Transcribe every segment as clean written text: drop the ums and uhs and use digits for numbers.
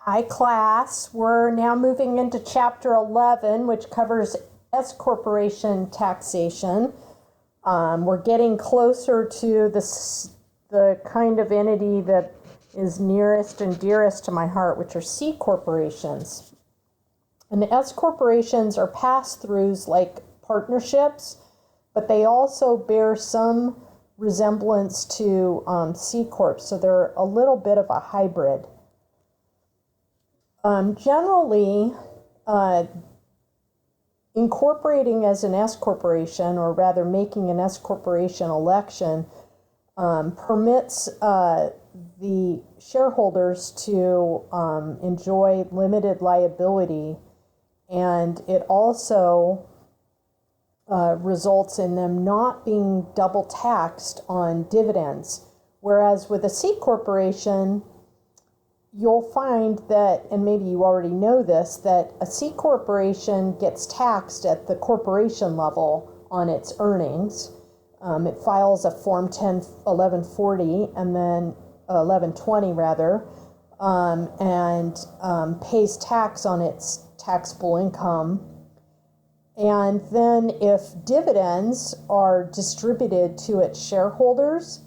Hi class, we're now moving into chapter 11, which covers S corporation taxation. We're getting closer to the kind of entity that is nearest and dearest to my heart, which are C corporations. And the S corporations are pass-throughs like partnerships, but they also bear some resemblance to C corps, so they're a little bit of a hybrid. Generally, incorporating as an S corporation, or rather making an S corporation election, permits the shareholders to enjoy limited liability, and it also results in them not being double taxed on dividends. Whereas with a C corporation, you'll find that, and maybe you already know this, that a C corporation gets taxed at the corporation level on its earnings. It files a Form 1140 and then 1120 rather, and pays tax on its taxable income. And then if dividends are distributed to its shareholders,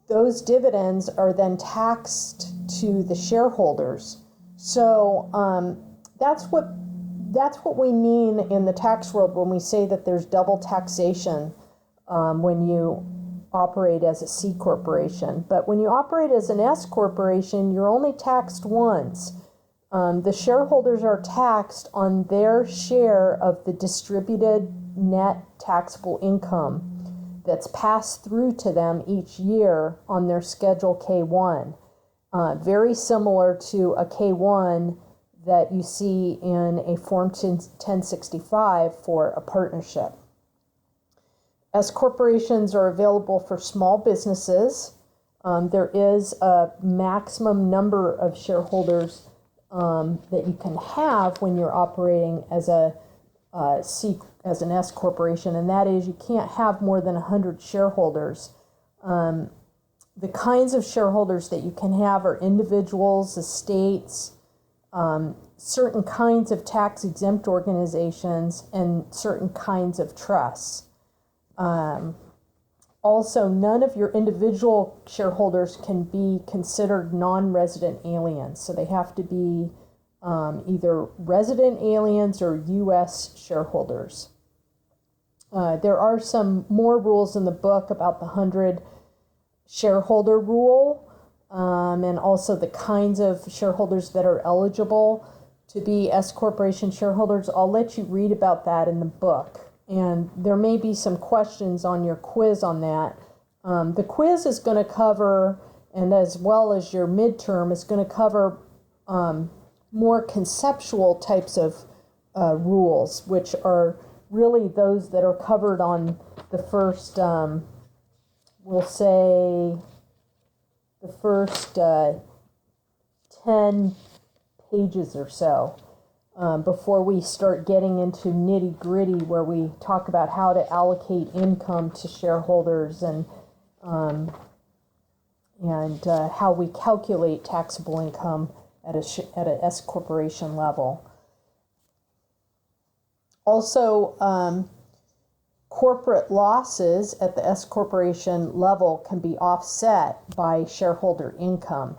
those dividends are then taxed to the shareholders. So that's what we mean in the tax world when we say that there's double taxation when you operate as a C corporation. But when you operate as an S corporation, you're only taxed once. The shareholders are taxed on their share of the distributed net taxable income that's passed through to them each year on their Schedule K-1. Very similar to a K-1 that you see in a Form 1065 for a partnership. S corporations are available for small businesses. There is a maximum number of shareholders that you can have when you're operating as an S corporation, and that is you can't have more than 100 shareholders. The kinds of shareholders that you can have are individuals, estates, certain kinds of tax-exempt organizations, and certain kinds of trusts. Also, none of your individual shareholders can be considered non-resident aliens, so they have to be either resident aliens or U.S. shareholders. There are some more rules in the book about the 100 shareholder rule, and also the kinds of shareholders that are eligible to be S corporation shareholders. I'll let you read about that in the book. And there may be some questions on your quiz on that. The quiz is going to cover, and as well as your midterm, is going to cover more conceptual types of rules, which are really those that are covered on the first, we'll say, the first 10 pages or so. Before we start getting into nitty-gritty where we talk about how to allocate income to shareholders and how we calculate taxable income at an S corporation level. Also, corporate losses at the S corporation level can be offset by shareholder income.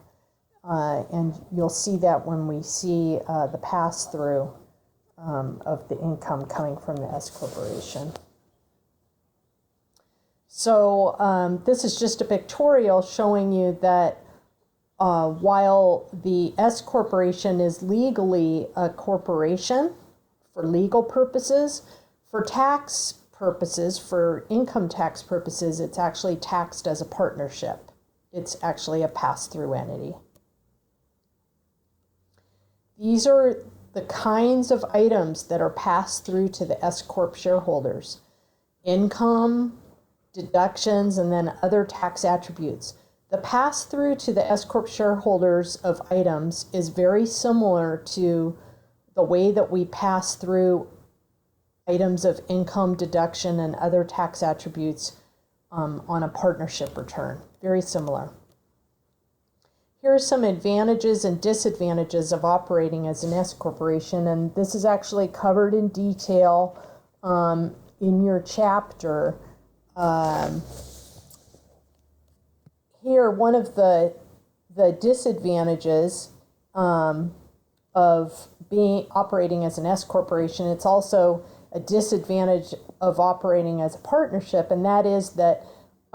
And you'll see that when we see the pass-through of the income coming from the S corporation. So this is just a pictorial showing you that while the S corporation is legally a corporation for legal purposes, for tax purposes, for income tax purposes, it's actually taxed as a partnership. It's actually a pass-through entity. These are the kinds of items that are passed through to the S corp shareholders: income, deductions, and then other tax attributes. The pass-through to the S corp shareholders of items is very similar to the way that we pass through items of income, deduction, and other tax attributes on a partnership return. Very similar. here are some advantages and disadvantages of operating as an S corporation, and this is actually covered in detail in your chapter. Here, one of the disadvantages of operating as an S corporation, it's also a disadvantage of operating as a partnership, and that is that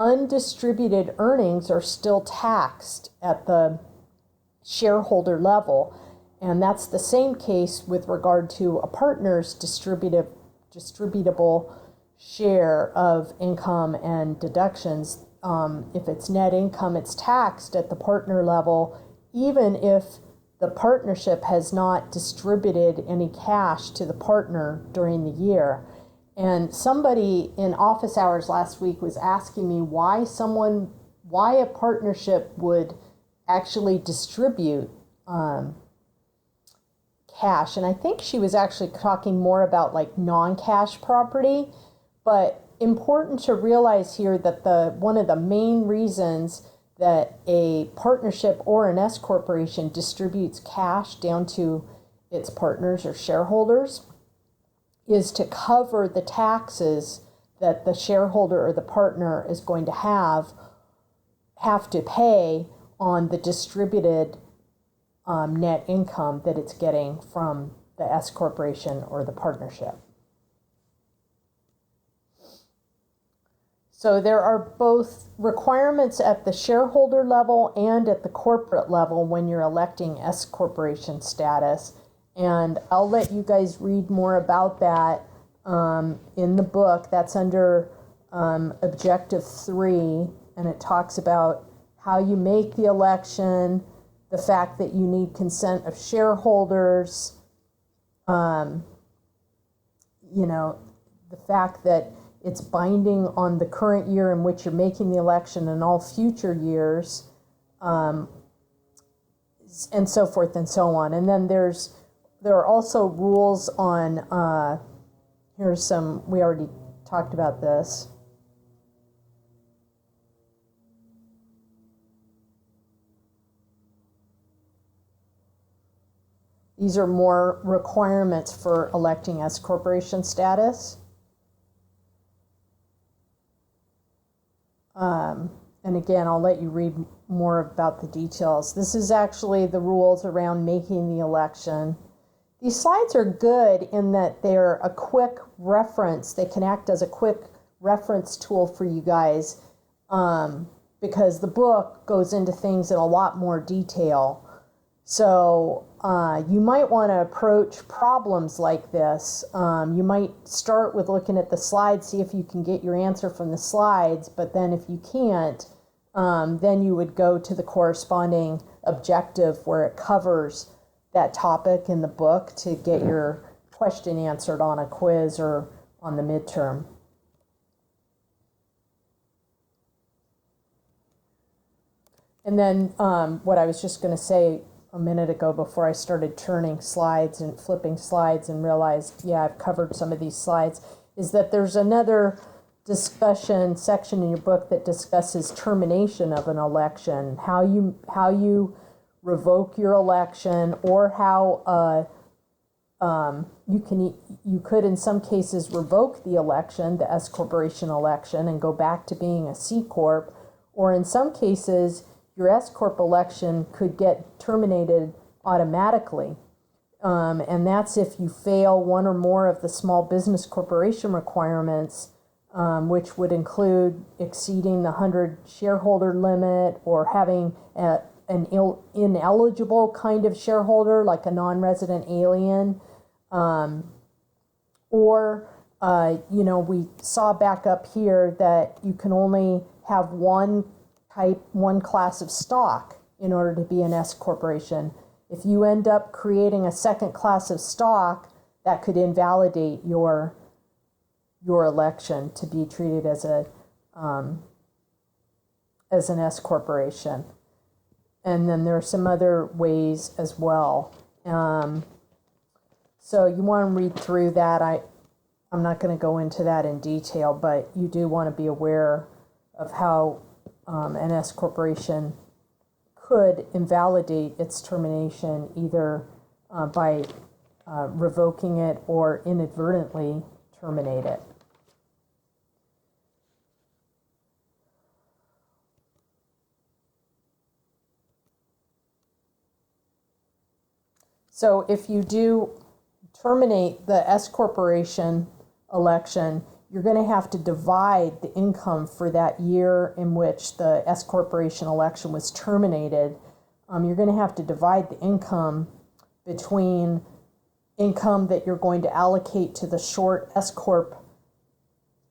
undistributed earnings are still taxed at the shareholder level. And that's the same case with regard to a partner's distributable share of income and deductions. If it's net income, it's taxed at the partner level, even if the partnership has not distributed any cash to the partner during the year. And somebody in office hours last week was asking me why a partnership would actually distribute cash. And I think she was actually talking more about like non-cash property. But important to realize here that one of the main reasons that a partnership or an S corporation distributes cash down to its partners or shareholders is to cover the taxes that the shareholder or the partner is going to have to pay on the distributed net income that it's getting from the S corporation or the partnership. So there are both requirements at the shareholder level and at the corporate level when you're electing S corporation status. And I'll let you guys read more about that in the book. That's under Objective 3, and it talks about how you make the election, the fact that you need consent of shareholders, the fact that it's binding on the current year in which you're making the election and all future years, and so forth and so on. And then there are also rules on, here's some, we already talked about this. These are more requirements for electing S corporation status. And again, I'll let you read more about the details. This is actually the rules around making the election. These slides are good in that they're a quick reference. They can act as a quick reference tool for you guys because the book goes into things in a lot more detail. So you might want to approach problems like this. You might start with looking at the slides, see if you can get your answer from the slides, but then if you can't, then you would go to the corresponding objective where it covers that topic in the book to get your question answered on a quiz or on the midterm. And then what I was just going to say a minute ago before I started turning slides and flipping slides and realized, yeah, I've covered some of these slides, is that there's another discussion section in your book that discusses termination of an election, how you revoke your election, or how you could in some cases revoke the election, the S corporation election, and go back to being a C corp, or in some cases your S corp election could get terminated automatically. And that's if you fail one or more of the small business corporation requirements, which would include exceeding the 100 shareholder limit or having an ineligible kind of shareholder like a non-resident alien. We saw back up here that you can only have one class of stock in order to be an S corporation. If you end up creating a second class of stock, that could invalidate your election to be treated as an S corporation. And then there are some other ways as well. So you want to read through that. I'm not going to go into that in detail, but you do want to be aware of how an S corporation could invalidate its termination either by revoking it or inadvertently terminate it. So if you do terminate the S corporation election, you're going to have to divide the income for that year in which the S corporation election was terminated. You're going to have to divide the income between income that you're going to allocate to the short S corp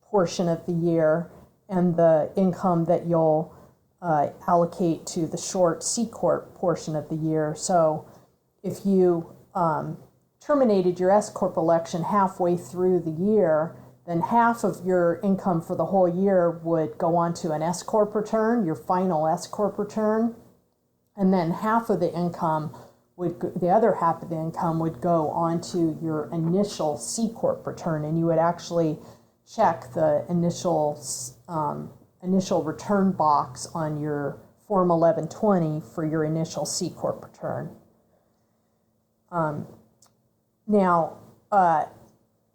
portion of the year and the income that you'll allocate to the short C corp portion of the year. So if you terminated your S corp election halfway through the year, then half of your income for the whole year would go on to an S corp return, your final S corp return, and then half of the income the other half of the income would go onto your initial C corp return, and you would actually check the initial return box on your Form 1120 for your initial C corp return. Now,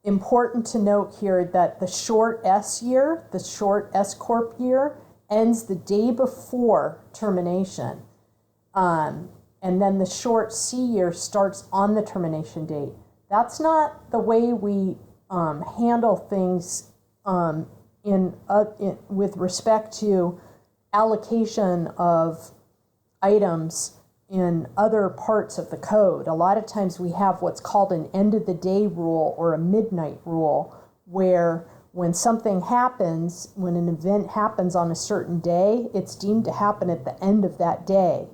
important to note here that the short S year, the short S corp year, ends the day before termination. And then the short C year starts on the termination date. That's not the way we handle things with respect to allocation of items in other parts of the code. A lot of times we have what's called an end of the day rule or a midnight rule, where when something happens, when an event happens on a certain day, it's deemed to happen at the end of that day,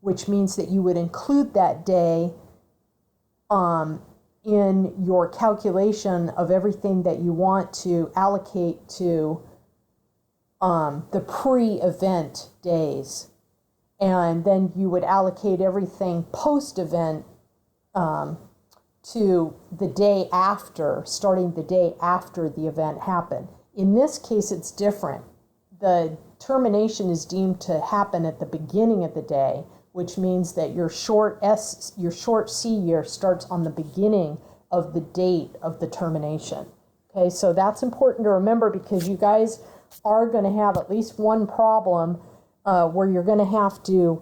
which means that you would include that day in your calculation of everything that you want to allocate to the pre-event days. And then you would allocate everything post-event to the day after, starting the day after the event happened. In this case, it's different. The termination is deemed to happen at the beginning of the day, which means that your short C year starts on the beginning of the date of the termination. Okay, so that's important to remember, because you guys are going to have at least one problem where you're going to have to,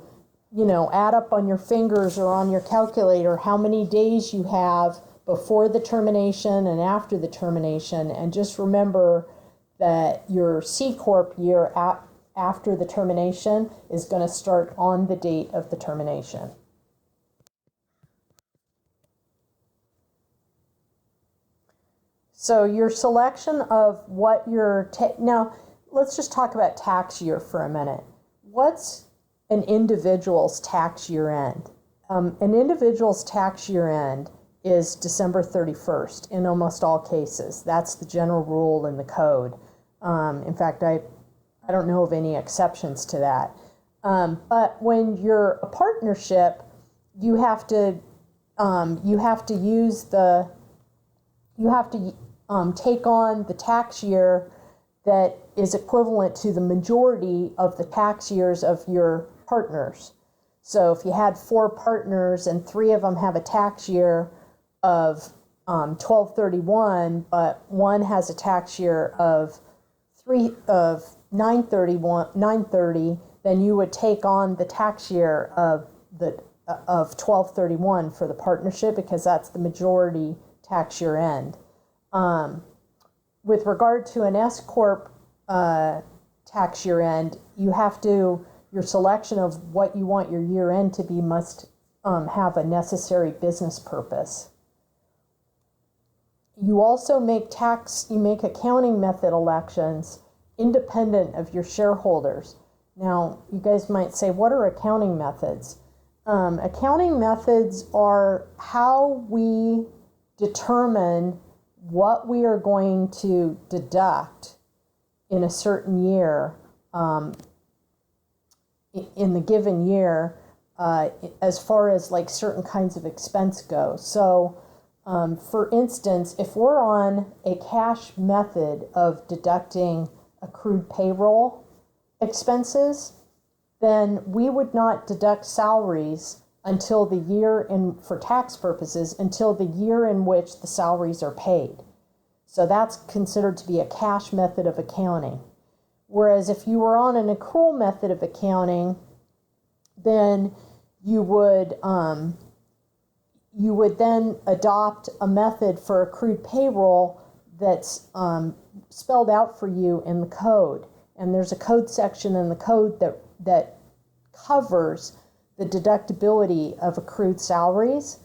add up on your fingers or on your calculator how many days you have before the termination and after the termination. And just remember that your C corp year after the termination is going to start on the date of the termination. So your selection of what your now let's just talk about tax year for a minute. What's an individual's tax year end? An individual's tax year end is December 31st in almost all cases. That's the general rule in the code. In fact, I don't know of any exceptions to that. But when you're a partnership, you have to take on the tax year that is equivalent to the majority of the tax years of your partners. So if you had 4 partners and 3 of them have a tax year of 1231, but one has a tax year of 930, then you would take on the tax year of 1231 for the partnership, because that's the majority tax year end. With regard to an S corp tax year end, your selection of what you want your year end to be must have a necessary business purpose. You also make accounting method elections independent of your shareholders. Now, you guys might say, what are accounting methods? Accounting methods are how we determine what we are going to deduct in a certain year, in the given year, as far as like certain kinds of expense go. So, for instance, if we're on a cash method of deducting accrued payroll expenses, then we would not deduct salaries until the year for tax purposes, until the year in which the salaries are paid. So that's considered to be a cash method of accounting. Whereas if you were on an accrual method of accounting, then you would then adopt a method for accrued payroll that's spelled out for you in the code. And there's a code section in the code that covers the deductibility of accrued salaries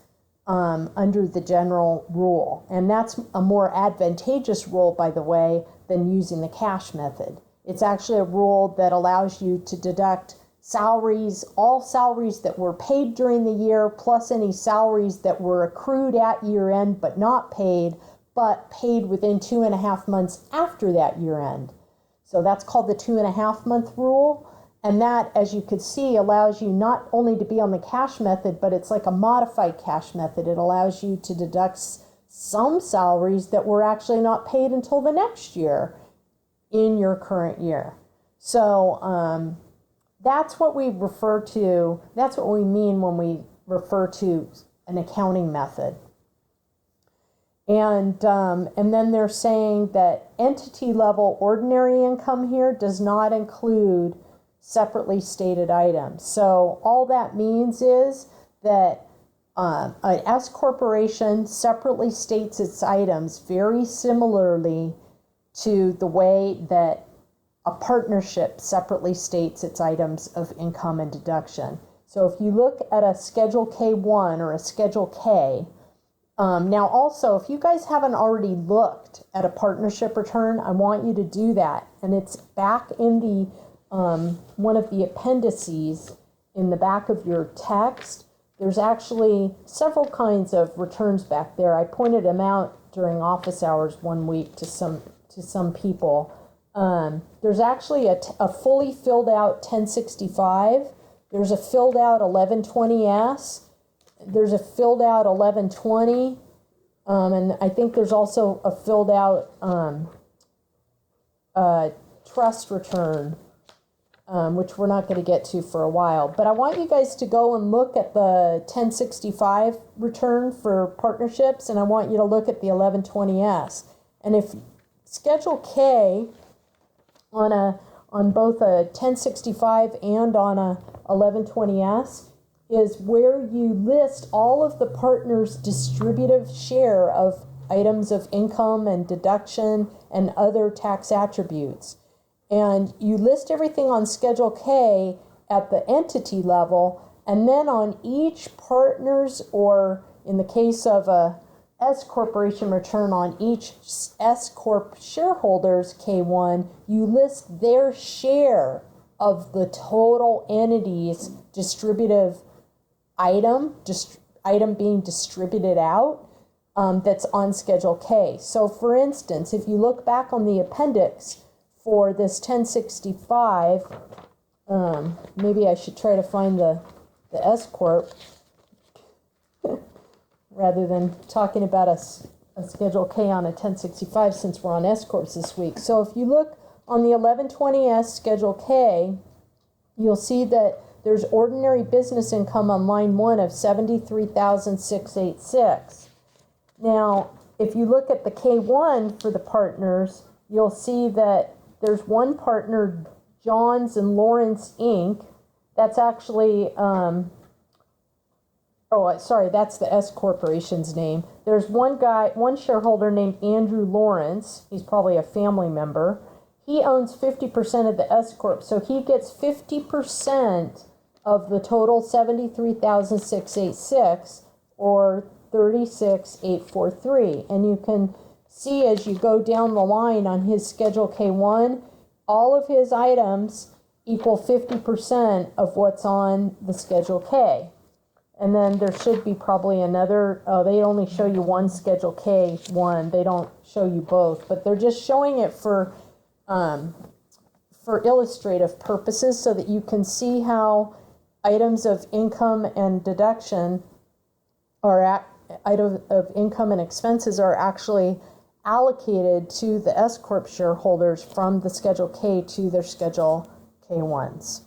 under the general rule. And that's a more advantageous rule, by the way, than using the cash method. It's actually a rule that allows you to deduct salaries, all salaries that were paid during the year, plus any salaries that were accrued at year end but not paid, but paid within 2.5 months after that year end. So that's called the 2.5 month rule. And that, as you could see, allows you not only to be on the cash method, but it's like a modified cash method. It allows you to deduct some salaries that were actually not paid until the next year in your current year. So that's what we refer to, that's what we mean when we refer to an accounting method. And then they're saying that entity level ordinary income here does not include separately stated items. So all that means is that an S corporation separately states its items very similarly to the way that a partnership separately states its items of income and deduction. So if you look at a Schedule K1 or a Schedule K, now also, if you guys haven't already looked at a partnership return, I want you to do that. And it's back in the one of the appendices in the back of your text. There's actually several kinds of returns back there. I pointed them out during office hours one week to some people. There's actually a fully filled out 1065. There's a filled out 1120S. There's a filled out 1120. And I think there's also a filled out trust return, which we're not going to get to for a while. But I want you guys to go and look at the 1065 return for partnerships, and I want you to look at the 1120S. And if Schedule K on both a 1065 and on a 1120S is where you list all of the partners' distributive share of items of income and deduction and other tax attributes. And you list everything on Schedule K at the entity level, and then on each partner's, or in the case of a S corporation return, on each S corp shareholder's K1, you list their share of the total entity's distributive item being distributed out, that's on Schedule K. So for instance, if you look back on the appendix for this 1065, maybe I should try to find the S corp rather than talking about a Schedule K on a 1065, since we're on S corps this week. So if you look on the 1120S Schedule K, you'll see that there's ordinary business income on line 1 of $73,686. Now, if you look at the K1 for the partners, you'll see that there's one partner, Johns and Lawrence Inc. That's actually, that's the S corporation's name. There's one shareholder named Andrew Lawrence. He's probably a family member. He owns 50% of the S corp, so he gets 50% of the total $73,686, or $36,843. And you can see as you go down the line on his Schedule K1, all of his items equal 50% of what's on the Schedule K. And then there should be probably another, they only show you one Schedule K1. They don't show you both, but they're just showing it for illustrative purposes so that you can see how items of income and deduction items of income and expenses are actually allocated to the S corp shareholders from the Schedule K to their Schedule K1s.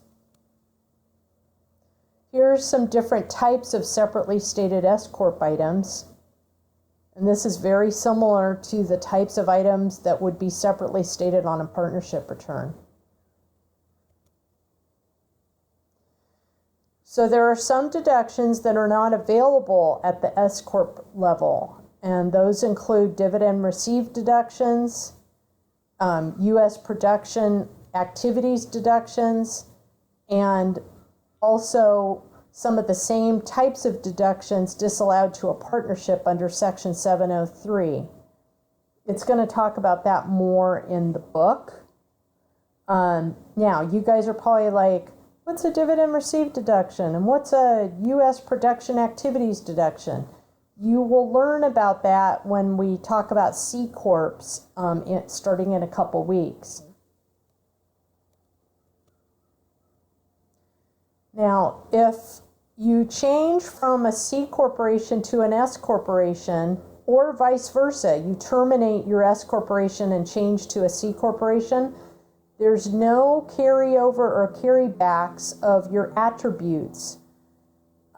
Here's some different types of separately stated S-corp items. And this is very similar to the types of items that would be separately stated on a partnership return. So there are some deductions that are not available at the S-corp level, and those include dividend received deductions, U.S. production activities deductions, and also some of the same types of deductions disallowed to a partnership under Section 703. It's going to talk about that more in the book. Now, you guys are probably like, what's a dividend received deduction? And what's a U.S. production activities deduction? You will learn about that when we talk about C Corps starting in a couple weeks. Now, if you change from a C corporation to an S corporation, or vice versa, you terminate your S corporation and change to a C corporation, there's no carryover or carrybacks of your attributes.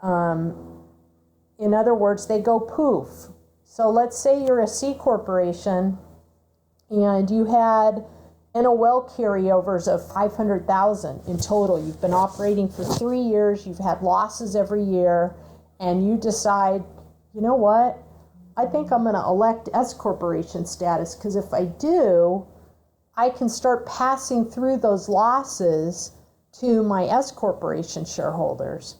In other words, they go poof. So let's say you're a C corporation and you had NOL carryovers of $500,000 in total. You've been operating for 3 years, you've had losses every year, and you decide, you know what, I think I'm going to elect S corporation status, because if I do, I can start passing through those losses to my S corporation shareholders.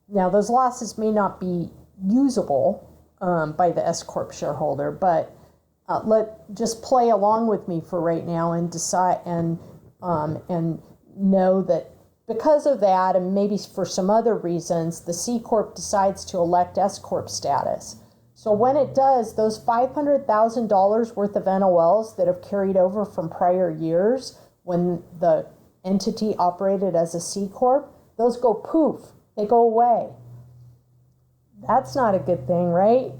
Now, those losses may not be usable by the S corp shareholder, but just play along with me for right now and decide and know that because of that, and maybe for some other reasons, the C corp decides to elect S corp status. So when it does, those $500,000 worth of NOLs that have carried over from prior years when the entity operated as a C corp, those go poof, they go away. That's not a good thing, right?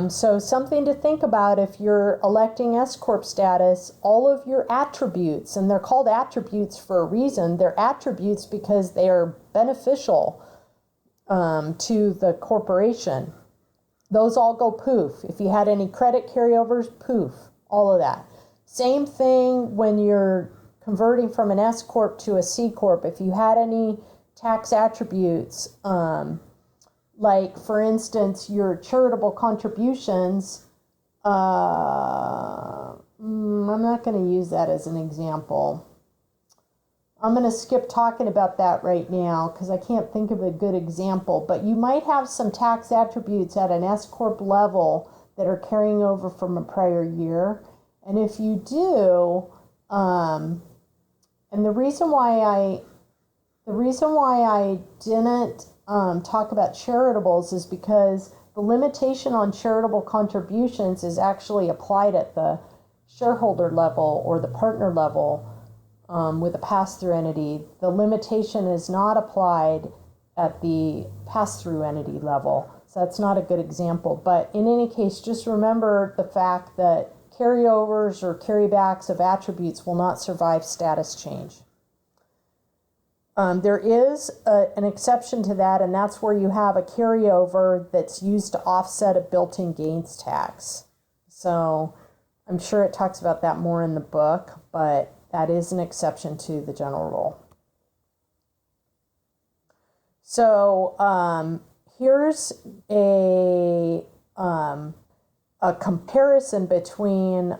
So something to think about if you're electing S corp status, all of your attributes, and they're called attributes for a reason, they're attributes because they are beneficial to the corporation. Those all go poof. If you had any credit carryovers, poof, all of that. Same thing when you're converting from an S corp to a C corp. If you had any tax attributes, like for instance, your charitable contributions, I'm not going to use that as an example. I'm going to skip talking about that right now because I can't think of a good example, but you might have some tax attributes at an S corp level that are carrying over from a prior year. And if you do, and the reason why I didn't talk about charitables is because the limitation on charitable contributions is actually applied at the shareholder level or the partner level with a pass-through entity. The limitation is not applied at the pass-through entity level. So that's not a good example. But in any case, just remember the fact that carryovers or carrybacks of attributes will not survive status change. There is an exception to that, and that's where you have a carryover that's used to offset a built-in gains tax. So I'm sure it talks about that more in the book, but that is an exception to the general rule. So here's a comparison between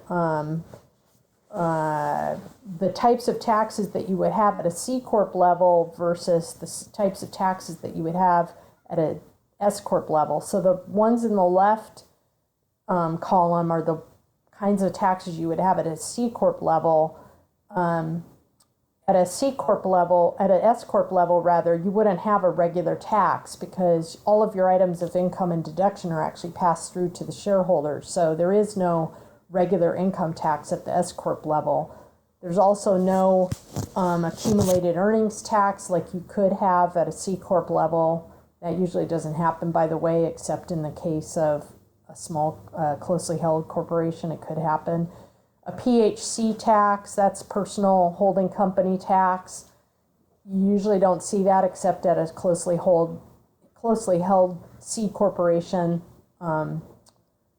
the types of taxes that you would have at a C corp level versus the types of taxes that you would have at a S corp level. So the ones in the left column are the kinds of taxes you would have at a C corp level. At a C corp level, at an S corp level rather, you wouldn't have a regular tax because all of your items of income and deduction are actually passed through to the shareholders. So there is no regular income tax at the S corp level. There's also no accumulated earnings tax like you could have at a C corp level. That usually doesn't happen, by the way, except in the case of a small, closely held corporation, it could happen. A PHC tax, that's personal holding company tax. You usually don't see that except at a closely held C corporation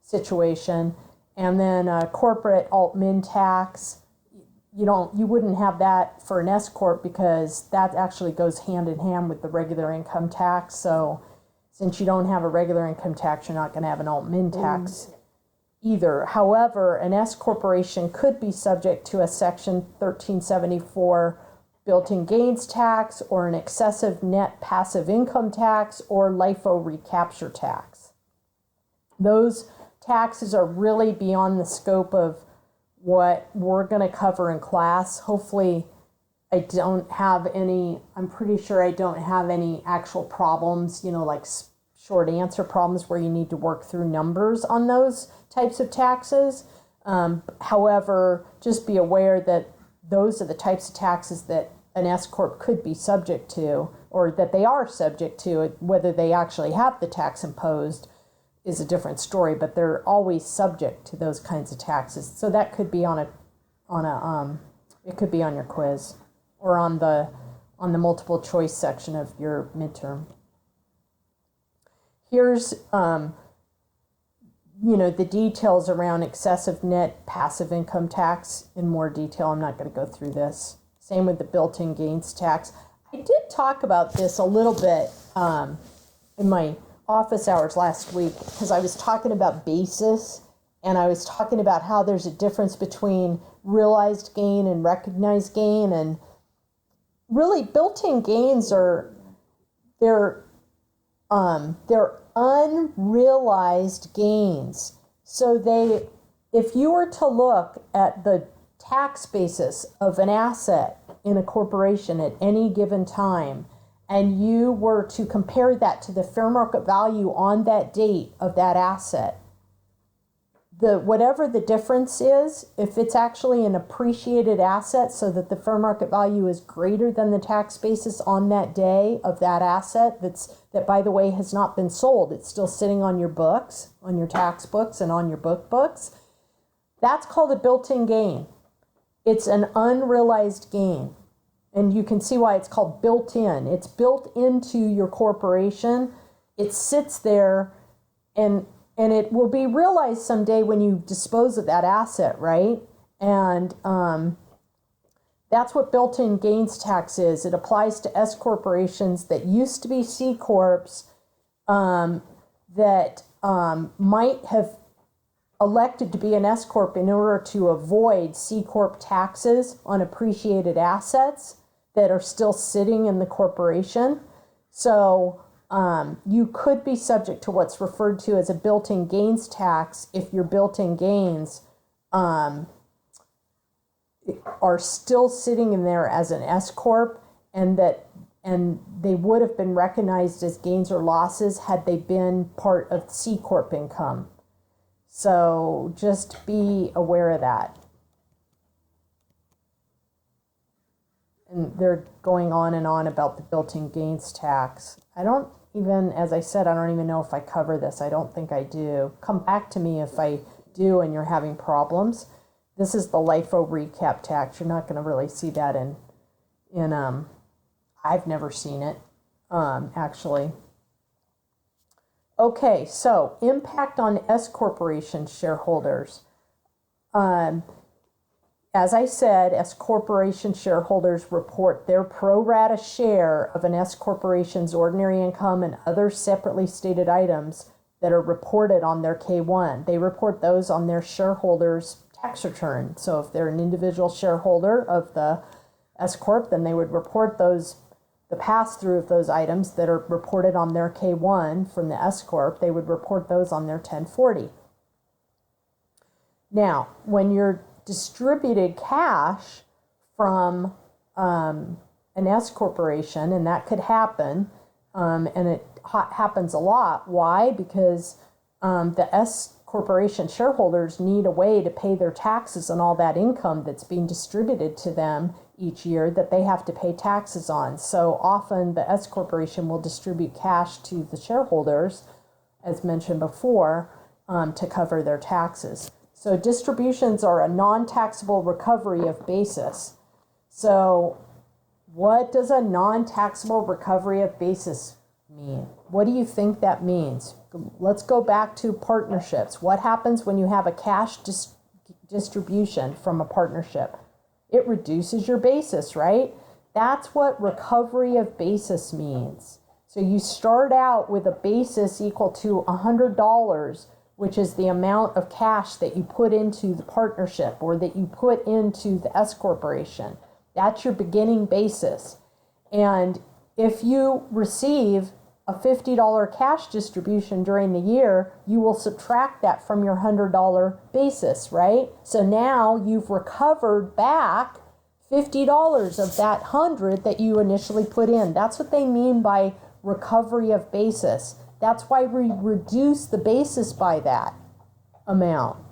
situation. And then corporate alt-min tax, you wouldn't have that for an S corp because that actually goes hand in hand with the regular income tax. So since you don't have a regular income tax, you're not going to have an alt-min tax either. However, an S corporation could be subject to a Section 1374 built-in gains tax or an excessive net passive income tax or LIFO recapture tax. Those taxes are really beyond the scope of what we're going to cover in class. Hopefully I'm pretty sure I don't have any actual problems, like short answer problems where you need to work through numbers on those types of taxes. However, just be aware that those are the types of taxes that an S corp could be subject to, or that they are subject to. Whether they actually have the tax imposed is a different story, but they're always subject to those kinds of taxes. So that could be it could be on your quiz or on the multiple choice section of your midterm. Here's the details around excessive net passive income tax in more detail. I'm not going to go through this. Same with the built-in gains tax. I did talk about this a little bit in my office hours last week because I was talking about basis, and I was talking about how there's a difference between realized gain and recognized gain. And really, built-in gains they're unrealized gains. So if you were to look at the tax basis of an asset in a corporation at any given time, and you were to compare that to the fair market value on that date of that asset, whatever the difference is, if it's actually an appreciated asset so that the fair market value is greater than the tax basis on that day of that asset that by the way has not been sold, it's still sitting on your books, on your tax books and on your book books, that's called a built-in gain. It's an unrealized gain. And you can see why it's called built-in. It's built into your corporation. It sits there and it will be realized someday when you dispose of that asset, right? And that's what built-in gains tax is. It applies to S corporations that used to be C corps that might have elected to be an S corp in order to avoid C corp taxes on appreciated assets that are still sitting in the corporation. So you could be subject to what's referred to as a built-in gains tax if your built-in gains are still sitting in there as an S corp, and they would have been recognized as gains or losses had they been part of C corp income. So just be aware of that. And they're going on and on about the built-in gains tax. As I said, I don't even know if I cover this. I don't think I do. Come back to me if I do and you're having problems. This is the LIFO recap tax. You're not going to really see that in I've never seen it, actually. Okay, so impact on S corporation shareholders. As I said, S corporation shareholders report their pro rata share of an S corporation's ordinary income and other separately stated items that are reported on their K-1. They report those on their shareholders' tax return. So if they're an individual shareholder of the S corp, then they would report the pass-through of those items that are reported on their K-1 from the S corp. They would report those on their 1040. Now, when you're distributed cash from an S corporation, and that could happen, and it happens a lot. Why? Because the S corporation shareholders need a way to pay their taxes on all that income that's being distributed to them each year that they have to pay taxes on. So often the S corporation will distribute cash to the shareholders, as mentioned before, to cover their taxes. So distributions are a non-taxable recovery of basis. So What does a non-taxable recovery of basis mean? What do you think that means? Let's go back to partnerships. What happens when you have a cash distribution from a partnership? It reduces your basis, right? That's what recovery of basis means. So you start out with a basis equal to $100, which is the amount of cash that you put into the partnership or that you put into the S corporation. That's your beginning basis. And if you receive a $50 cash distribution during the year, you will subtract that from your $100 basis, right? So now you've recovered back $50 of that 100 that you initially put in. That's what they mean by recovery of basis. That's why we reduce the basis by that amount.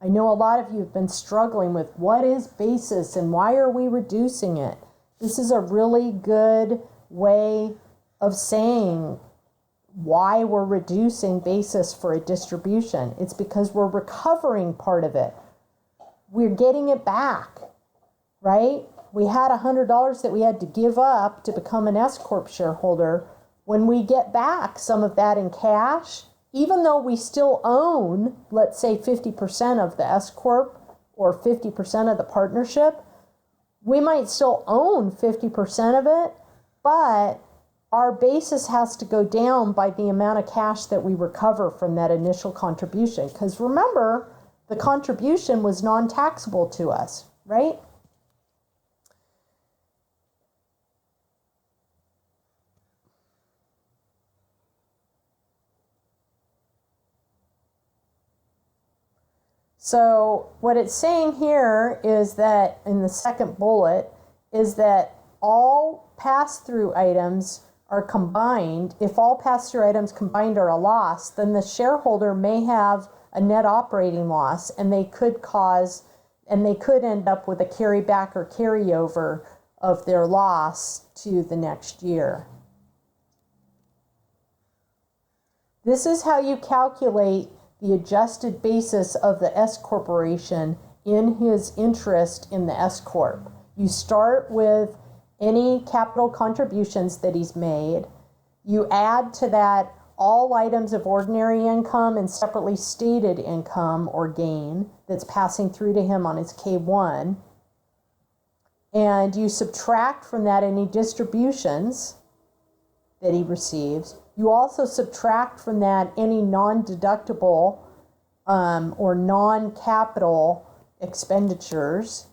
I know a lot of you have been struggling with what is basis and why are we reducing it? This is a really good way of saying why we're reducing basis for a distribution. It's because we're recovering part of it. We're getting it back, right? We had $100 that we had to give up to become an S Corp shareholder. When we get back some of that in cash, even though we still own, let's say 50% of the S Corp or 50% of the partnership, we might still own 50% of it, but our basis has to go down by the amount of cash that we recover from that initial contribution. Because remember, the contribution was non-taxable to us, right? So what it's saying here is that in the second bullet is that all pass-through items are combined. If all pass-through items combined are a loss, then the shareholder may have a net operating loss, and they could end up with a carryback or carryover of their loss to the next year. This is how you calculate the adjusted basis of the S corporation in his interest in the S corp. You start with any capital contributions that he's made. You add to that all items of ordinary income and separately stated income or gain that's passing through to him on his K1. And you subtract from that any distributions that he receives. You also subtract from that any non-deductible or non-capital expenditures.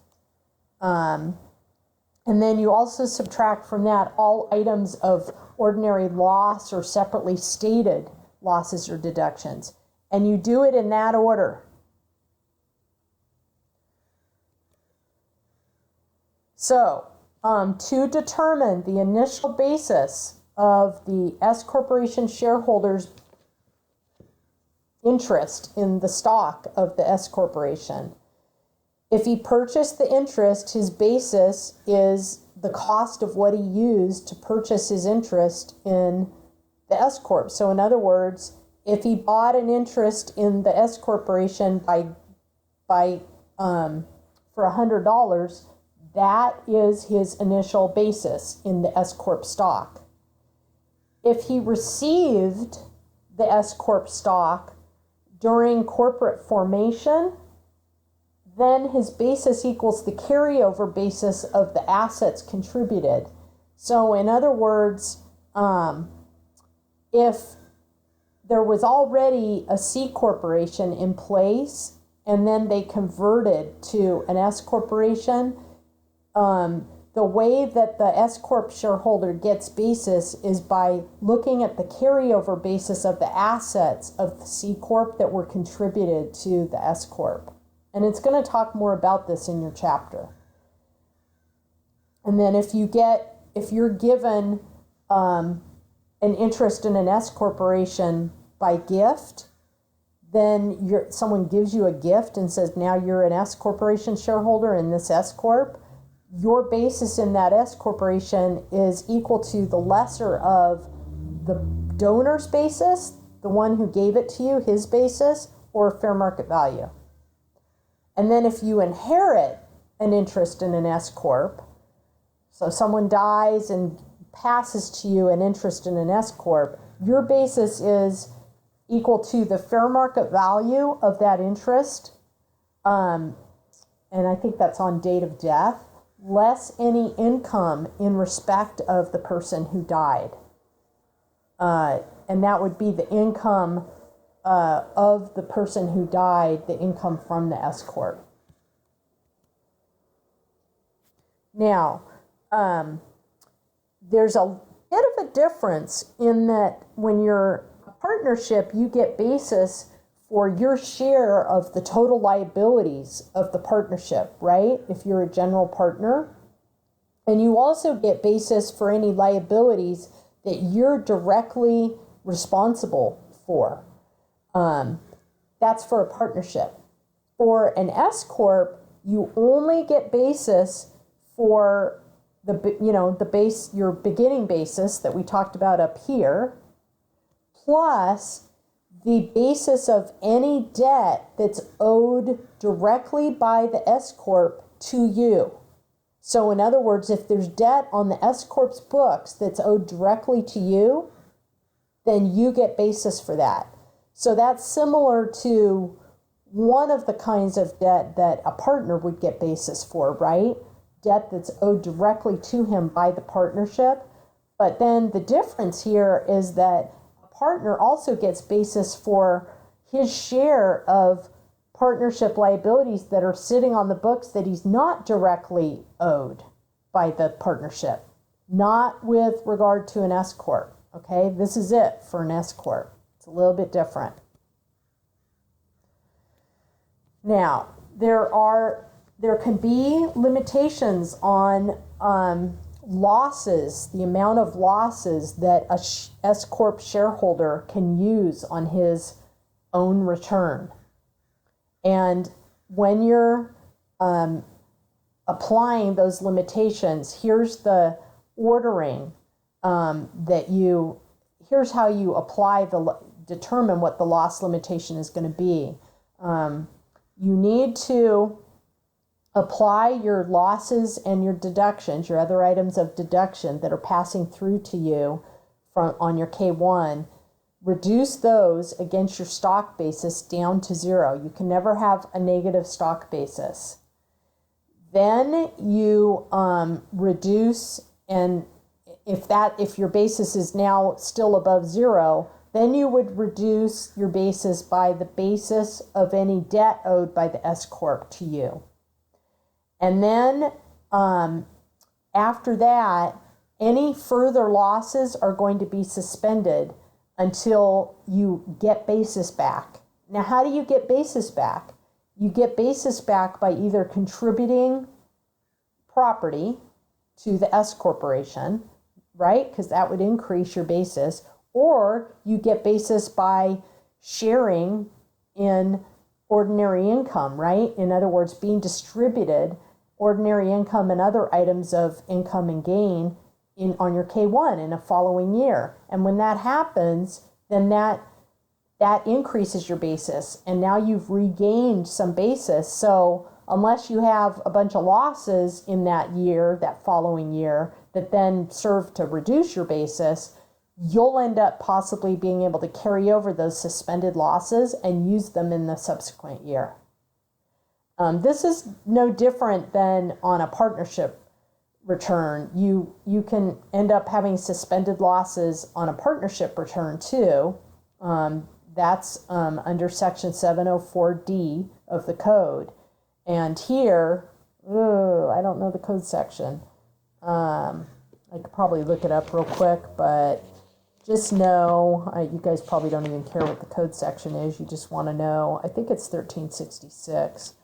And then you also subtract from that all items of ordinary loss or separately stated losses or deductions. And you do it in that order. So, to determine the initial basis of the S corporation shareholders' interest in the stock of the S corporation, if he purchased the interest, his basis is the cost of what he used to purchase his interest in the S corp. So in other words, if he bought an interest in the S corporation for $100, that is his initial basis in the S corp stock. If he received the S corp stock during corporate formation, then his basis equals the carryover basis of the assets contributed. So in other words, if there was already a C corporation in place and then they converted to an S corporation, the way that the S corp shareholder gets basis is by looking at the carryover basis of the assets of the C corp that were contributed to the S corp. And it's going to talk more about this in your chapter. And then if you're given an interest in an S corporation by gift, then someone gives you a gift and says, now you're an S corporation shareholder in this S corp. Your basis in that S corporation is equal to the lesser of the donor's basis, the one who gave it to you, his basis, or fair market value. And then if you inherit an interest in an S corp, So someone dies and passes to you an interest in an S corp, your basis is equal to the fair market value of that interest, and I think that's on date of death, less any income in respect of the person who died. And that would be the income of the person who died, the income from the S corp. Now, there's a bit of a difference in that when you're a partnership, you get basis for your share of the total liabilities of the partnership, right? If you're a general partner. And you also get basis for any liabilities that you're directly responsible for. That's for a partnership. For an S corp, you only get basis for the base, your beginning basis that we talked about up here, plus the basis of any debt that's owed directly by the S corp to you. So in other words, if there's debt on the S corp's books that's owed directly to you, then you get basis for that. So that's similar to one of the kinds of debt that a partner would get basis for, right? Debt that's owed directly to him by the partnership. But then the difference here is that a partner also gets basis for his share of partnership liabilities that are sitting on the books that he's not directly owed by the partnership, not with regard to an S corp. Okay, this is it for an S corp. It's a little bit different. Now, there can be limitations on losses, the amount of losses that a S corp shareholder can use on his own return. And when you're applying those limitations, here's the ordering here's how you determine what the loss limitation is going to be. You need to apply your losses and your deductions, your other items of deduction that are passing through to you on your K1. Reduce those against your stock basis down to 0. You can never have a negative stock basis. Then you reduce, and if your basis is now still above 0, then you would reduce your basis by the basis of any debt owed by the S corp to you. And then after that, any further losses are going to be suspended until you get basis back. Now, how do you get basis back? You get basis back by either contributing property to the S corporation, right? Because that would increase your basis. Or you get basis by sharing in ordinary income, right? In other words, being distributed ordinary income and other items of income and gain on your K1 in a following year. And when that happens, then that increases your basis. And now you've regained some basis. So unless you have a bunch of losses in that year, that following year, that then serve to reduce your basis, you'll end up possibly being able to carry over those suspended losses and use them in the subsequent year. This is no different than on a partnership return. You can end up having suspended losses on a partnership return too. That's under section 704D of the code. And here, I don't know the code section. I could probably look it up real quick, but just know, you guys probably don't even care what the code section is. You just want to know. I think it's 1366.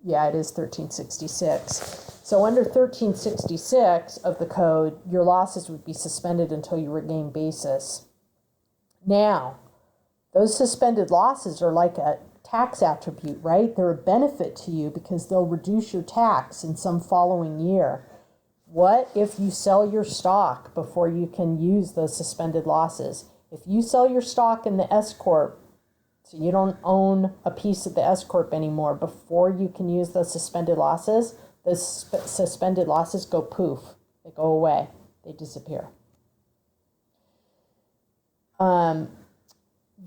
Yeah, it is 1366. So under 1366 of the code, your losses would be suspended until you regain basis. Now, those suspended losses are like a tax attribute, right? They're a benefit to you because they'll reduce your tax in some following year. What if you sell your stock before you can use those suspended losses? If you sell your stock in the S corp, so you don't own a piece of the S corp anymore, before you can use those suspended losses, the suspended losses go poof. They go away. They disappear.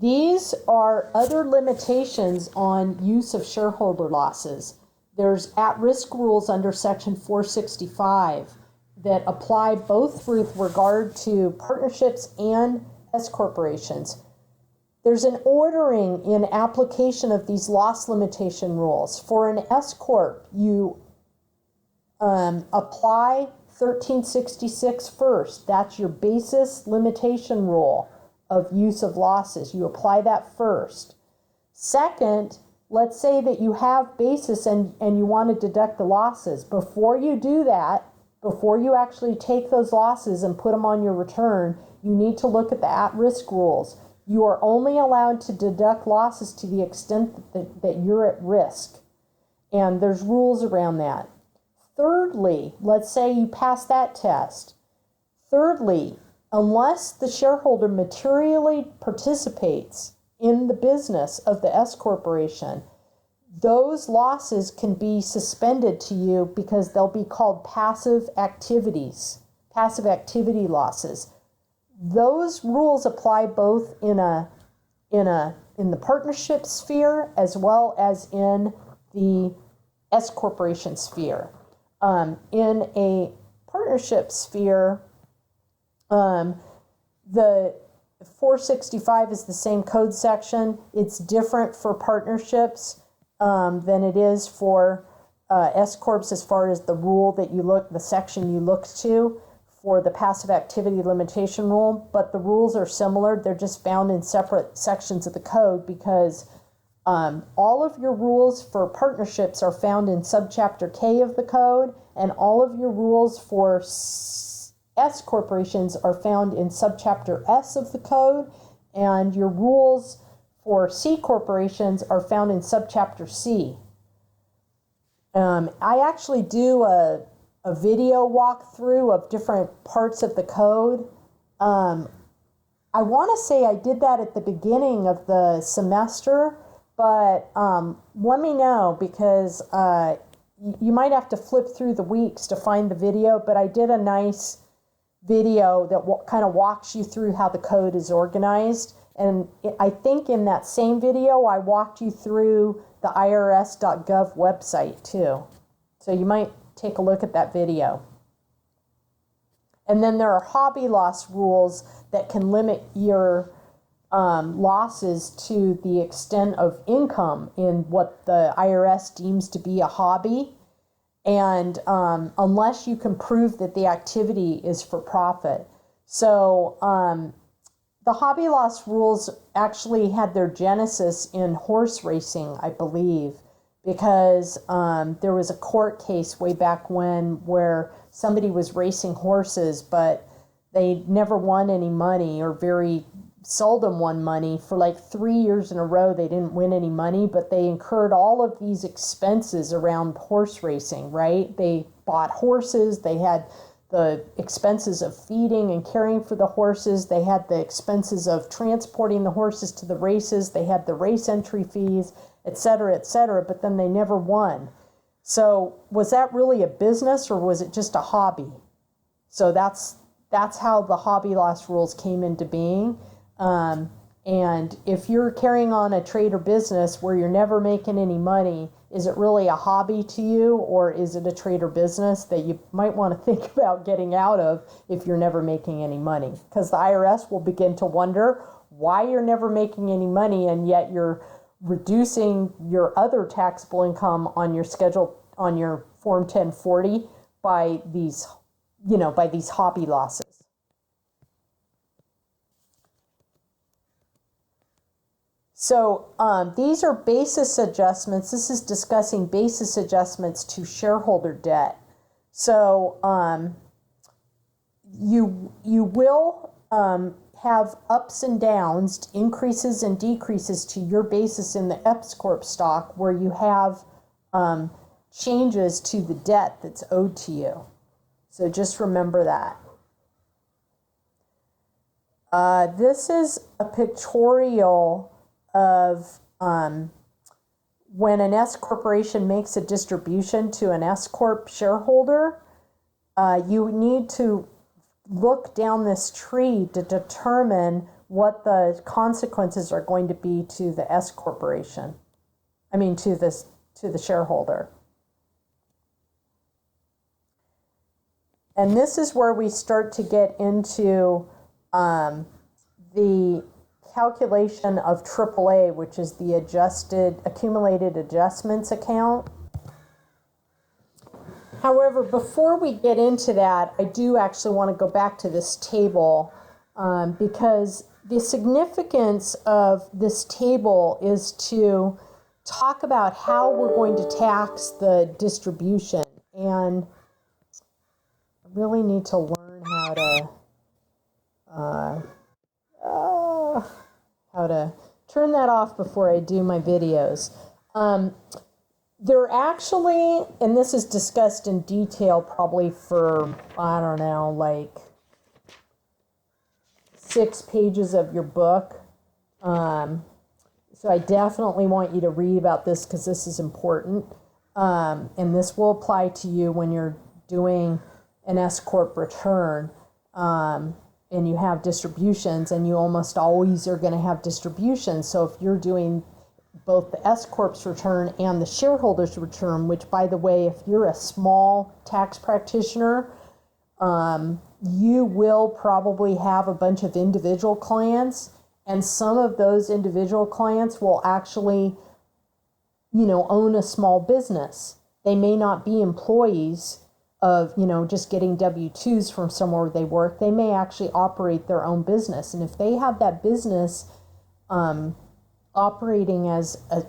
These are other limitations on use of shareholder losses. There's at-risk rules under Section 465 that apply both with regard to partnerships and S corporations. There's an ordering in application of these loss limitation rules. For an S corp, you apply 1366 first. That's your basis limitation rule of use of losses. You apply that first. Second, let's say that you have basis and you want to deduct the losses. Before you do that, before you actually take those losses and put them on your return, you need to look at the at-risk rules. You are only allowed to deduct losses to the extent that you're at risk. And there's rules around that. Thirdly, let's say you pass that test. Thirdly, unless the shareholder materially participates in the business of the S corporation, those losses can be suspended to you because they'll be called passive activity losses. Those rules apply both in the partnership sphere as well as in the S corporation sphere. In a partnership sphere, the 465 is the same code section. It's different for partnerships than it is for S corps as far as the rule that the section you look to for the passive activity limitation rule, but the rules are similar. They're just found in separate sections of the code because all of your rules for partnerships are found in subchapter K of the code, and all of your rules for S corporations are found in subchapter S of the code, and your rules for C corporations are found in subchapter C. I actually do a video walkthrough of different parts of the code. I want to say I did that at the beginning of the semester, but let me know because you might have to flip through the weeks to find the video, but I did a nice video that kind of walks you through how the code is organized. And I think in that same video, I walked you through the irs.gov website too. So you might take a look at that video. And then there are hobby loss rules that can limit your losses to the extent of income in what the IRS deems to be a hobby. And unless you can prove that the activity is for profit. So the hobby loss rules actually had their genesis in horse racing, I believe, because there was a court case way back when where somebody was racing horses, but they never won any money or very seldom won money. For like 3 years in a row, they didn't win any money, but they incurred all of these expenses around horse racing, right? They bought horses, they had the expenses of feeding and caring for the horses, they had the expenses of transporting the horses to the races, they had the race entry fees, etc., but then they never won. So was that really a business or was it just a hobby? So that's how the hobby loss rules came into being. And if you're carrying on a trade or business where you're never making any money, is it really a hobby to you, or is it a trade or business that you might want to think about getting out of if you're never making any money? Because the IRS will begin to wonder why you're never making any money and yet you're reducing your other taxable income on your Form 1040 by these hobby losses. So these are basis adjustments. This is discussing basis adjustments to shareholder debt. So you will have ups and downs, increases and decreases to your basis in the S Corp stock where you have changes to the debt that's owed to you. So just remember that. This is a pictorial of when an S corporation makes a distribution to an S corp shareholder, you need to look down this tree to determine what the consequences are going to be to the S corporation. I mean, to the shareholder. And this is where we start to get into the calculation of AAA, which is the accumulated adjustments account. However, before we get into that, I do actually want to go back to this table because the significance of this table is to talk about how we're going to tax the distribution. And I really need to learn how to turn that off before I do my videos. They're actually, and this is discussed in detail probably for, I don't know, like 6 pages of your book. So I definitely want you to read about this because this is important. And this will apply to you when you're doing an S corp return. And you have distributions, and you almost always are going to have distributions. So if you're doing both the S corp's return and the shareholder's return, which, by the way, if you're a small tax practitioner, you will probably have a bunch of individual clients, and some of those individual clients will actually, own a small business. They may not be employees of, just getting W-2s from somewhere where they work. They may actually operate their own business. And if they have that business operating as an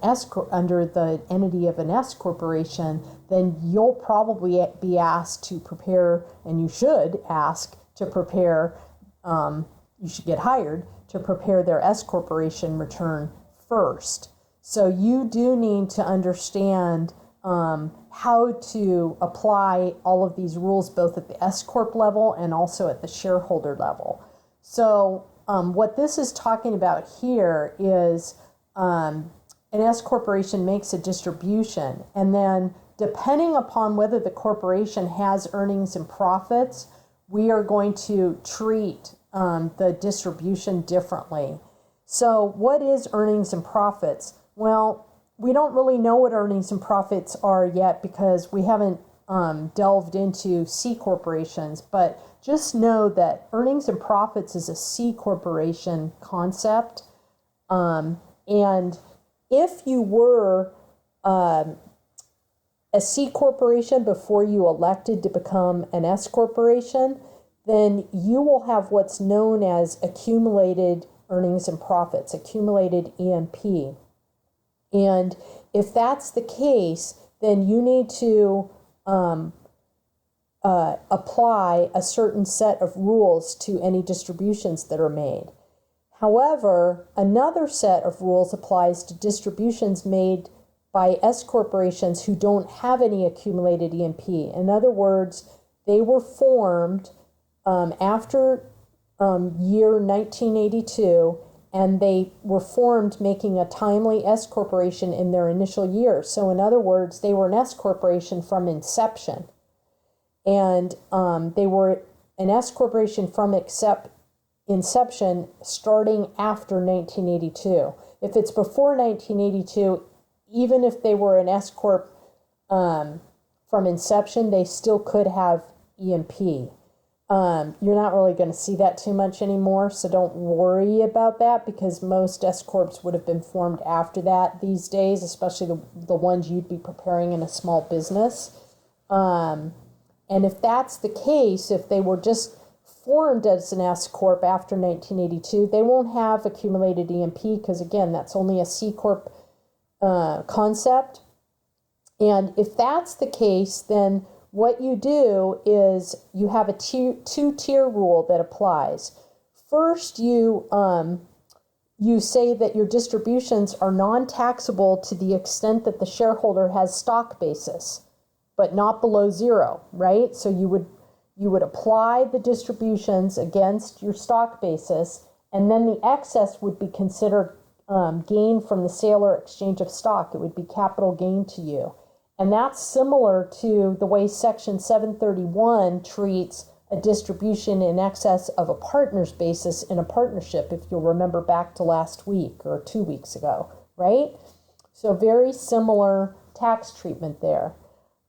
under the entity of an S corporation, then you'll probably be asked to prepare, and you should ask to prepare, you should get hired to prepare their S corporation return first. So you do need to understand how to apply all of these rules both at the S corp level and also at the shareholder level. So what this is talking about here is an S corporation makes a distribution, and then depending upon whether the corporation has earnings and profits, we are going to treat the distribution differently. So what is earnings and profits? Well, we don't really know what earnings and profits are yet because we haven't delved into C corporations, but just know that earnings and profits is a C corporation concept. And if you were a C corporation before you elected to become an S corporation, then you will have what's known as accumulated earnings and profits, accumulated EMP. And if that's the case, then you need to apply a certain set of rules to any distributions that are made. However, another set of rules applies to distributions made by S corporations who don't have any accumulated EMP. In other words, they were formed after year 1982, and they were formed making a timely S corporation in their initial year. So in other words, they were an S corporation from inception. And they were an S corporation from inception starting after 1982. If it's before 1982, even if they were an S corp from inception, they still could have EMP. You're not really going to see that too much anymore, so don't worry about that because most S corps would have been formed after that these days, especially the ones you'd be preparing in a small business. And if that's the case, if they were just formed as an S corp after 1982, they won't have accumulated EMP because, again, that's only a C corp concept. And if that's the case, then what you do is you have a two-tier rule that applies. First, you say that your distributions are non-taxable to the extent that the shareholder has stock basis, but not below zero, right? So you would apply the distributions against your stock basis, and then the excess would be considered gain from the sale or exchange of stock. It would be capital gain to you. And that's similar to the way Section 731 treats a distribution in excess of a partner's basis in a partnership, if you'll remember back to last week or 2 weeks ago, right? So very similar tax treatment there.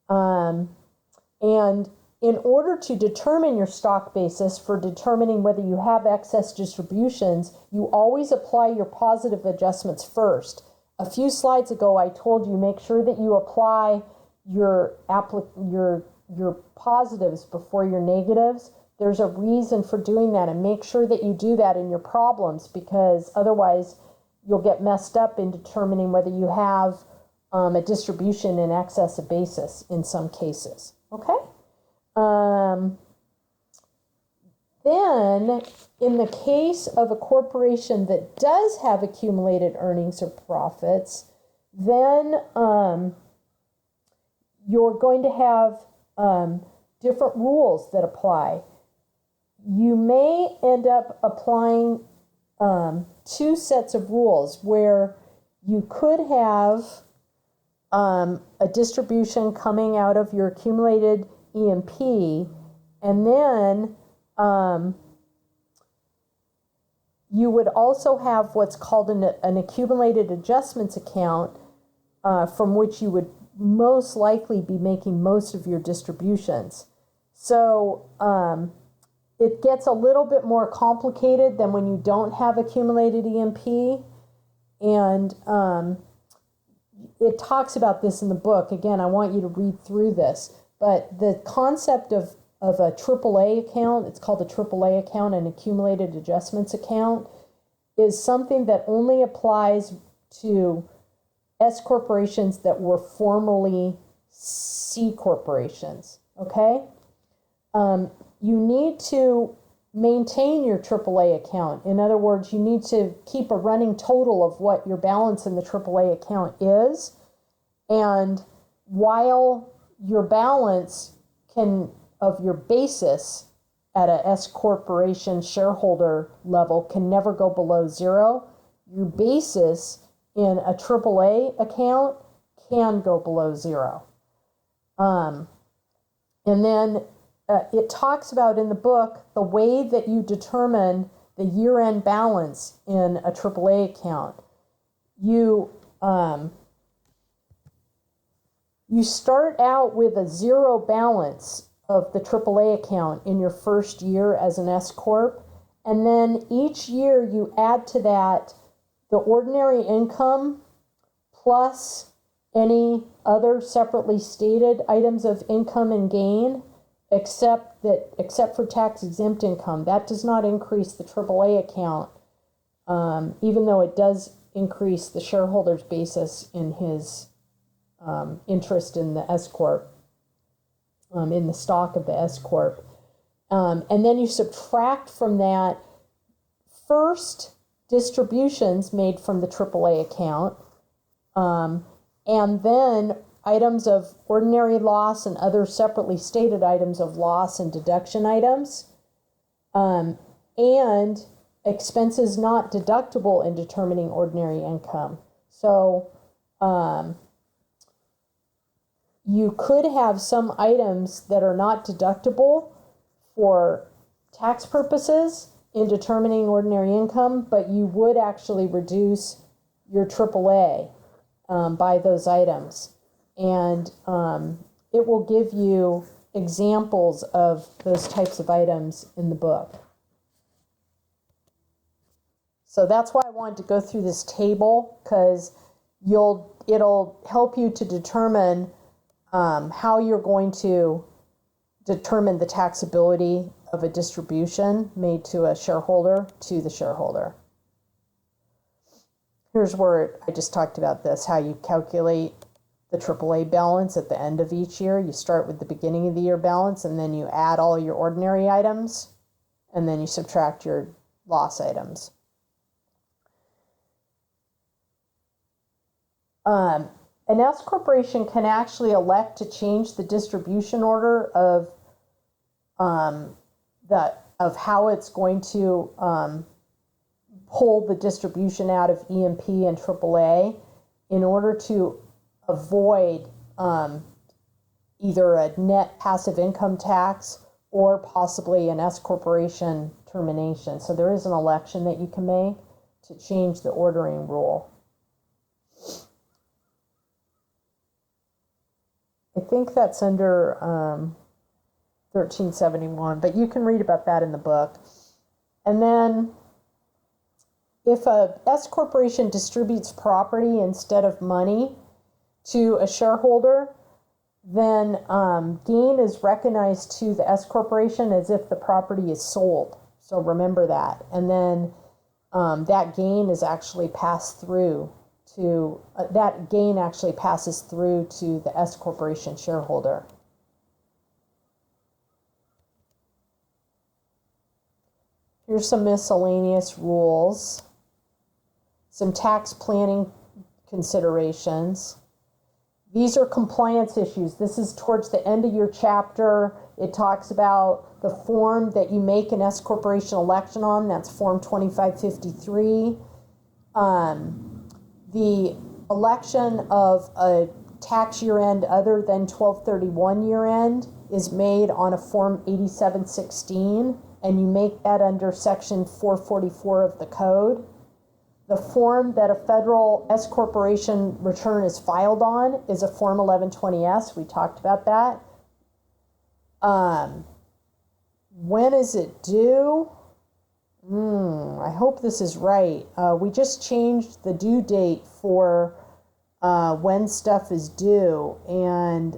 And in order to determine your stock basis for determining whether you have excess distributions, you always apply your positive adjustments first. A few slides ago, I told you make sure that you apply your positives before your negatives. There's a reason for doing that, and make sure that you do that in your problems, because otherwise you'll get messed up in determining whether you have a distribution in excess of basis in some cases. Okay? Then, in the case of a corporation that does have accumulated earnings or profits, then you're going to have different rules that apply. You may end up applying two sets of rules where you could have a distribution coming out of your accumulated E&P, and then you would also have what's called an accumulated adjustments account from which you would most likely be making most of your distributions. So it gets a little bit more complicated than when you don't have accumulated E&P, and it talks about this in the book. Again, I want you to read through this. But the concept of a AAA account, it's called a AAA account, an accumulated adjustments account, is something that only applies to S corporations that were formerly C corporations, okay? You need to maintain your AAA account. In other words, you need to keep a running total of what your balance in the AAA account is. And while your balance of your basis at a S corporation shareholder level can never go below zero, your basis in a AAA account can go below zero. And then it talks about in the book the way that you determine the year-end balance in a AAA account. You start out with a zero balance of the AAA account in your first year as an S Corp, and then each year you add to that the ordinary income plus any other separately stated items of income and gain, except for tax-exempt income. That does not increase the AAA account, even though it does increase the shareholder's basis in his interest in the S Corp, in the stock of the S Corp. And then you subtract from that first distributions made from the AAA account, and then items of ordinary loss and other separately stated items of loss and deduction items, and expenses not deductible in determining ordinary income. So you could have some items that are not deductible for tax purposes in determining ordinary income, but you would actually reduce your AAA by those items. And it will give you examples of those types of items in the book. So that's why I wanted to go through this table, because it'll help you to determine how you're going to determine the taxability of a distribution made to a shareholder to the shareholder. Here's where I just talked about this, how you calculate the AAA balance at the end of each year. You start with the beginning of the year balance, and then you add all your ordinary items, and then you subtract your loss items. An S corporation can actually elect to change the distribution order of how it's going to pull the distribution out of EMP and AAA in order to avoid either a net passive income tax or possibly an S corporation termination. So there is an election that you can make to change the ordering rule. I think that's under 1371, but you can read about that in the book. And then if a S corporation distributes property instead of money to a shareholder, then gain is recognized to the S corporation as if the property is sold. So remember that. And then that gain is actually passed through to, that gain actually passes through to the S corporation shareholder. Here's some miscellaneous rules, some tax planning considerations. These are compliance issues. This is towards the end of your chapter. It talks about the form that you make an S corporation election on. That's Form 2553. The election of a tax year end other than 1231 year end is made on a Form 8716, and you make that under Section 444 of the Code. The form that a federal S corporation return is filed on is a Form 1120S. We talked about that. When is it due? I hope this is right. We just changed the due date for when stuff is due, and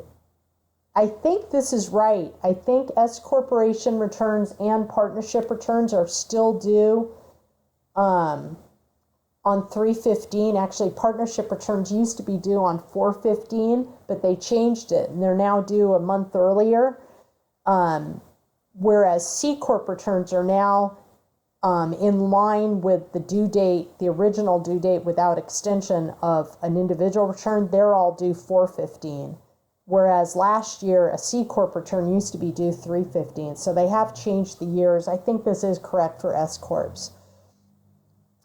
I think this is right. I think S corporation returns and partnership returns are still due on 3/15. Actually, partnership returns used to be due on 4/15, but they changed it, and they're now due a month earlier. Whereas C corp returns are now in line with the due date, the original due date without extension of an individual return. They're all due 4/15. Whereas last year, a C corp return used to be due 3/15. So they have changed the years. I think this is correct for S corps.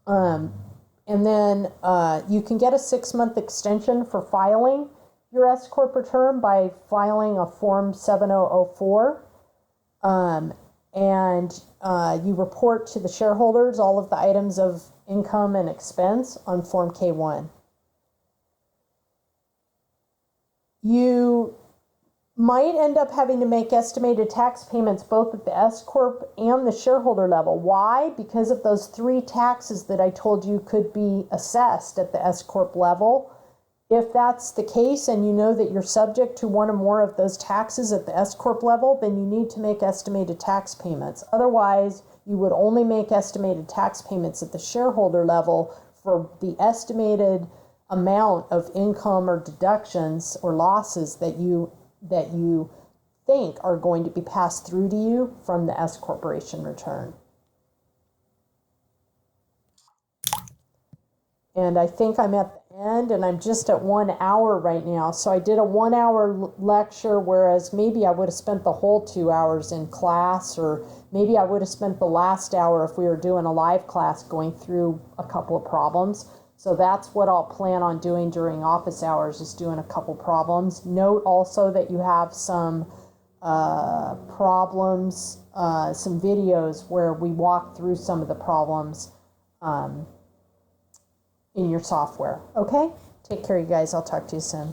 And then you can get a 6-month extension for filing your S corp return by filing a Form 7004. And you report to the shareholders all of the items of income and expense on Form K1. You might end up having to make estimated tax payments both at the S corp and the shareholder level. Why? Because of those 3 taxes that I told you could be assessed at the S corp level. If that's the case and you know that you're subject to one or more of those taxes at the S corp level, then you need to make estimated tax payments. Otherwise, you would only make estimated tax payments at the shareholder level for the estimated amount of income or deductions or losses that you think are going to be passed through to you from the S corporation return. And I think I'm at the end, and I'm just at 1 hour right now. So I did a 1 hour lecture, whereas maybe I would have spent the whole 2 hours in class, or maybe I would have spent the last hour if we were doing a live class going through a couple of problems. So that's what I'll plan on doing during office hours, is doing a couple problems. Note also that you have some problems, some videos where we walk through some of the problems in your software. Okay? Take care, you guys. I'll talk to you soon.